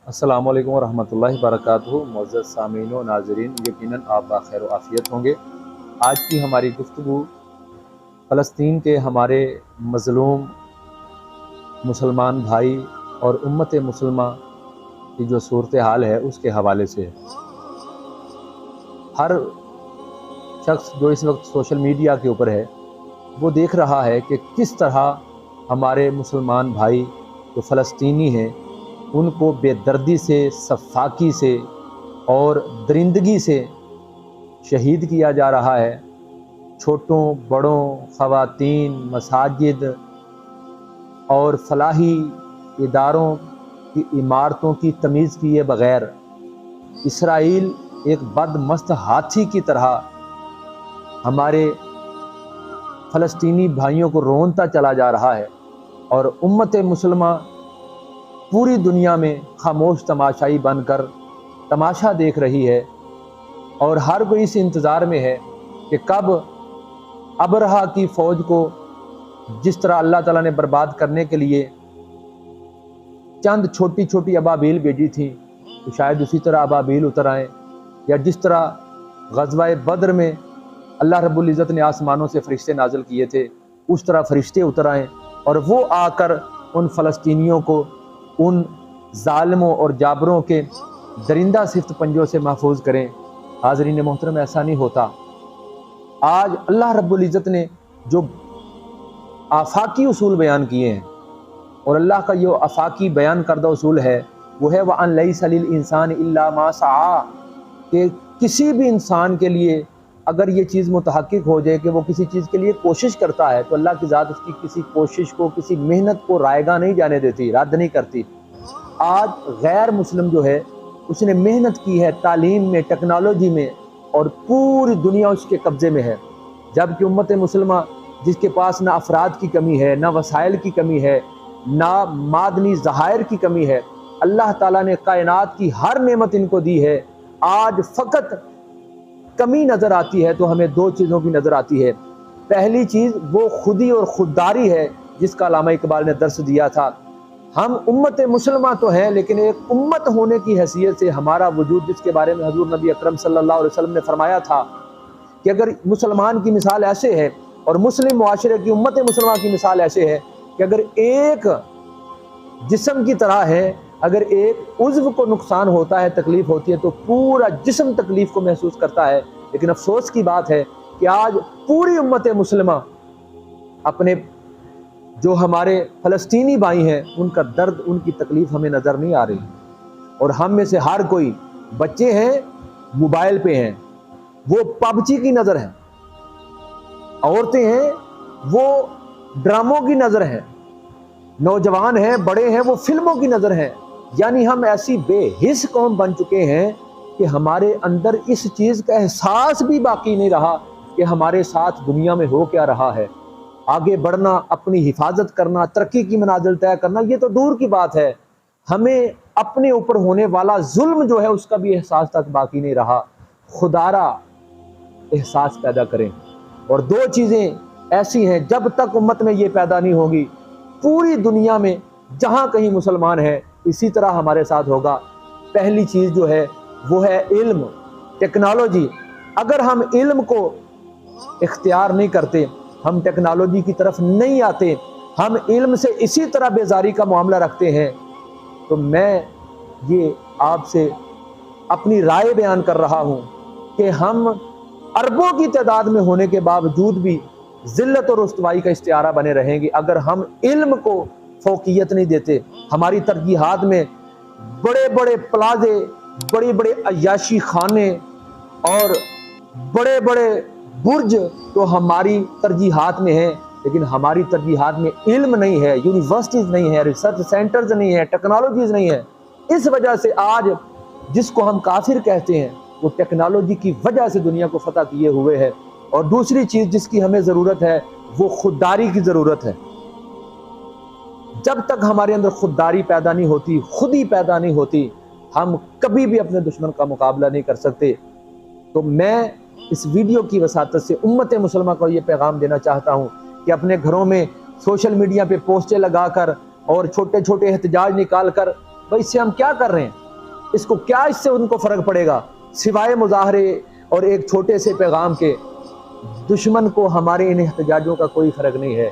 अस्सलामु अलैकुम वरहमतुल्लाहि वबरकातुहू। मुअज़्ज़ज़ सामीन व नाज़रीन, यकीनन आप बख़ैर व आफ़ियत होंगे। आज की हमारी गुफ्तगू फ़लस्तीन के हमारे मज़लूम मुसलमान भाई और उम्मत मुसलमा की जो सूरत हाल है उसके हवाले से है। हर शख्स जो इस वक्त सोशल मीडिया के ऊपर है वो देख रहा है कि किस तरह हमारे मुसलमान भाई जो फ़लस्तीनी हैं उनको बेदर्दी से, सफाकी से और दरिंदगी से शहीद किया जा रहा है। छोटों बड़ों, ख़वातीन, मसाजिद और फलाही इदारों की इमारतों की तमीज़ किए बग़ैर इसराइल एक बदमस्त हाथी की तरह हमारे फ़लस्तीनी भाइयों को रोनता चला जा रहा है और उम्मत मुसलमा पूरी दुनिया में खामोश तमाशाई बनकर तमाशा देख रही है और हर कोई इस इंतज़ार में है कि कब अबरहा की फ़ौज को जिस तरह अल्लाह ताला ने बर्बाद करने के लिए चंद छोटी छोटी अबाबील भेजी थी तो शायद उसी तरह अबाबील उतर आएँ, या जिस तरह ग़ज़वा बद्र में अल्लाह रब्बुल इज़्ज़त ने आसमानों से फ़रिश्ते नाज़िल किए थे उस तरह फ़रिश्ते उतर आएँ और वो आकर उन फ़लस्तीनियों को उन ज़ालिमों और जाबरों के दरिंदा सिफ्त पंजों से महफूज करें। हाज़रीन मोहतरम, ऐसा नहीं होता। आज अल्लाह रब्बुल इज़्ज़त ने जो आफाकी उसूल बयान किए हैं और अल्लाह का जो आफाकी बयान करदा उसूल है वो है वअन लैसा लिल इंसान इल्ला मा सआ, कि किसी भी इंसान के लिए अगर ये चीज़ मुतहक्किक हो जाए कि वो किसी चीज़ के लिए कोशिश करता है तो अल्लाह की ज़ात उसकी किसी कोशिश को, किसी मेहनत को रायगा नहीं जाने देती, रद्द नहीं करती। आज गैर मुस्लिम जो है उसने मेहनत की है तालीम में, टेक्नोलॉजी में, और पूरी दुनिया उसके कब्ज़े में है, जबकि उम्मत मुसलमा जिसके पास ना अफराद की कमी है, ना वसाइल की कमी है, ना मादनी ज़हायर की कमी है। अल्लाह ताला ने कायनात की हर नेमत इनको दी है। आज फ़कत कमी नज़र आती है तो हमें दो चीज़ों की नज़र आती है। पहली चीज़ वो खुदी और खुददारी है जिसका अल्लामा इकबाल ने दर्स दिया था। हम उम्मत मुसलमा तो हैं लेकिन एक उम्मत होने की हैसियत से हमारा वजूद, जिसके बारे में हजूर नबी अकरम सल्लल्लाहु अलैहि वसल्लम ने फरमाया था कि अगर मुसलमान की मिसाल ऐसे है और मुस्लिम मुआशरे की, उम्मत मुसलमा की मिसाल ऐसे है कि अगर एक जिस्म की तरह है, अगर एक उज़्व को नुकसान होता है, तकलीफ़ होती है तो पूरा जिस्म तकलीफ़ को महसूस करता है। लेकिन अफसोस की बात है कि आज पूरी उम्मत मुस्लिमा अपने जो हमारे फ़लस्तीनी भाई हैं उनका दर्द, उनकी तकलीफ़ हमें नज़र नहीं आ रही। और हम में से हर कोई, बच्चे हैं मोबाइल पे हैं वो पबजी की नज़र है, औरतें हैं वो ड्रामों की नज़र है, नौजवान हैं बड़े हैं वो फिल्मों की नज़र है। यानी हम ऐसी बेहिस कौम बन चुके हैं कि हमारे अंदर इस चीज़ का एहसास भी बाकी नहीं रहा कि हमारे साथ दुनिया में हो क्या रहा है। आगे बढ़ना, अपनी हिफाजत करना, तरक्की की मनाजिल तय करना, ये तो दूर की बात है, हमें अपने ऊपर होने वाला जुल्म जो है उसका भी एहसास तक बाकी नहीं रहा। खुदारा एहसास पैदा करें। और दो चीज़ें ऐसी हैं जब तक उम्मत में ये पैदा नहीं होगी, पूरी दुनिया में जहाँ कहीं मुसलमान है इसी तरह हमारे साथ होगा। पहली चीज़ जो है वो है इल्म, टेक्नोलॉजी। अगर हम इल्म को इख्तियार नहीं करते, हम टेक्नोलॉजी की तरफ नहीं आते, हम इल्म से इसी तरह बेजारी का मामला रखते हैं, तो मैं ये आपसे अपनी राय बयान कर रहा हूँ कि हम अरबों की तादाद में होने के बावजूद भी ज़िल्लत और रुस्वाई का इस्तिआरा बने रहेंगे अगर हम इल्म को फोकियत नहीं देते। हमारी तरजीहात में बड़े बड़े प्लाजे, बड़े बड़े अय्याशी खाने और बड़े बड़े बुर्ज तो हमारी तरजीहात में हैं, लेकिन हमारी तरजीहात में इल्म नहीं है, यूनिवर्सिटीज़ नहीं है, रिसर्च सेंटर्स नहीं है, टेक्नोलॉजीज़ नहीं है। इस वजह से आज जिसको हम काफिर कहते हैं वो टेक्नोलॉजी की वजह से दुनिया को फतह किए हुए है। और दूसरी चीज़ जिसकी हमें ज़रूरत है वो खुददारी की ज़रूरत है। जब तक हमारे अंदर खुददारी पैदा नहीं होती, खुद ही पैदा नहीं होती, हम कभी भी अपने दुश्मन का मुकाबला नहीं कर सकते। तो मैं इस वीडियो की वसातत से उम्मत मुसलमा को ये पैगाम देना चाहता हूँ कि अपने घरों में सोशल मीडिया पे पोस्टें लगाकर और छोटे छोटे एहतजाज निकाल कर بھائی اس سے ہم کیا کر رہے ہیں، اس کو کیا اس سے ان کو فرق پڑے گا سوائے مظاہرے اور ایک چھوٹے سے پیغام کے۔ دشمن کو ہمارے ان احتجاجوں کا کوئی فرق نہیں ہے۔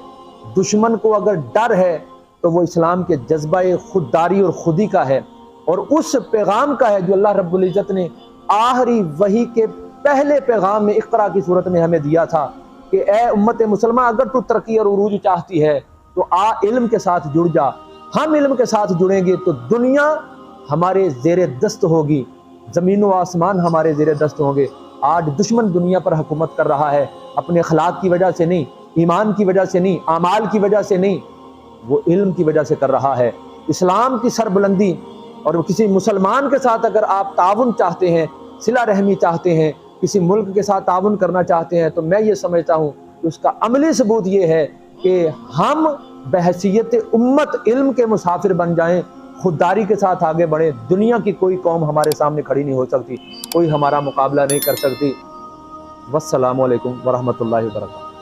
دشمن کو اگر ڈر ہے تو وہ اسلام کے جذبہ خودداری اور خودی کا ہے، اور اس پیغام کا ہے جو اللہ رب العزت نے آخری وحی کے پہلے پیغام میں اقرا کی صورت میں ہمیں دیا تھا کہ اے امت مسلمہ، اگر تو ترقی اور عروج چاہتی ہے تو علم کے ساتھ جڑ جا۔ ہم علم کے ساتھ جڑیں گے تو دنیا ہمارے زیر دست ہوگی، زمین و آسمان ہمارے زیر دست ہوں گے۔ آج دشمن دنیا پر حکومت کر رہا ہے، اپنے اخلاق کی وجہ سے نہیں، ایمان کی وجہ سے نہیں، اعمال کی وجہ سے نہیں، وہ علم کی وجہ سے کر رہا ہے۔ اسلام کی سربلندی اور کسی مسلمان کے ساتھ اگر آپ تعاون چاہتے ہیں، صلہ رحمی چاہتے ہیں، کسی ملک کے ساتھ تعاون کرنا چاہتے ہیں، تو میں یہ سمجھتا ہوں کہ اس کا عملی ثبوت یہ ہے کہ ہم بحیثیت امت علم کے مسافر بن جائیں، خودداری کے ساتھ آگے بڑھیں۔ دنیا کی کوئی قوم ہمارے سامنے کھڑی نہیں ہو سکتی، کوئی ہمارا مقابلہ نہیں کر سکتی۔ والسلام علیکم ورحمۃ اللہ وبرکاتہ۔